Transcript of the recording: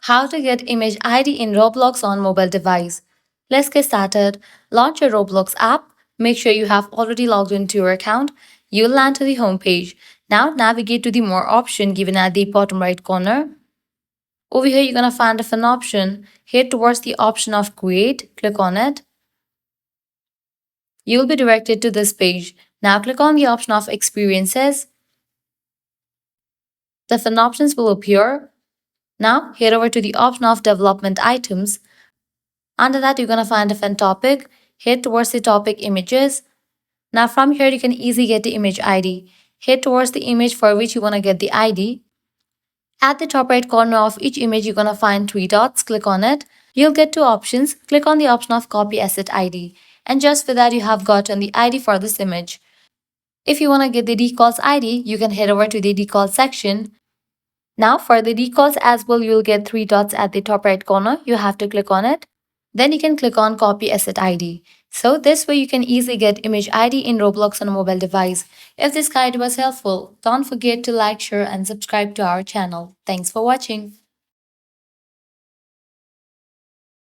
How to get Image ID in Roblox on mobile device. Let's get started. Launch your Roblox app. Make sure you have already logged into your account. You'll land to the home page. Now navigate to the More option given at the bottom right corner. Over here, you're going to find a fun option. Head towards the option of Create. Click on it. You'll be directed to this page. Now click on the option of Experiences. The fun options will appear. Now head over to the option of Development Items. Under that, you're going to find a fun topic. Head towards the topic Images. Now from here, you can easily get the image ID. Head towards the image for which you want to get the ID. At the top right corner of each image, you're going to find three dots. Click on it. You'll get two options. Click on the option of Copy Asset ID. And just for that, you have gotten the ID for this image. If you want to get the decals ID, you can head over to the decals section. Now for the decals as well, you'll get three dots at the top right corner. You have to click on it. Then you can click on Copy Asset ID. So this way you can easily get Image ID in Roblox on a mobile device. If this guide was helpful, don't forget to like, share and subscribe to our channel. Thanks for watching.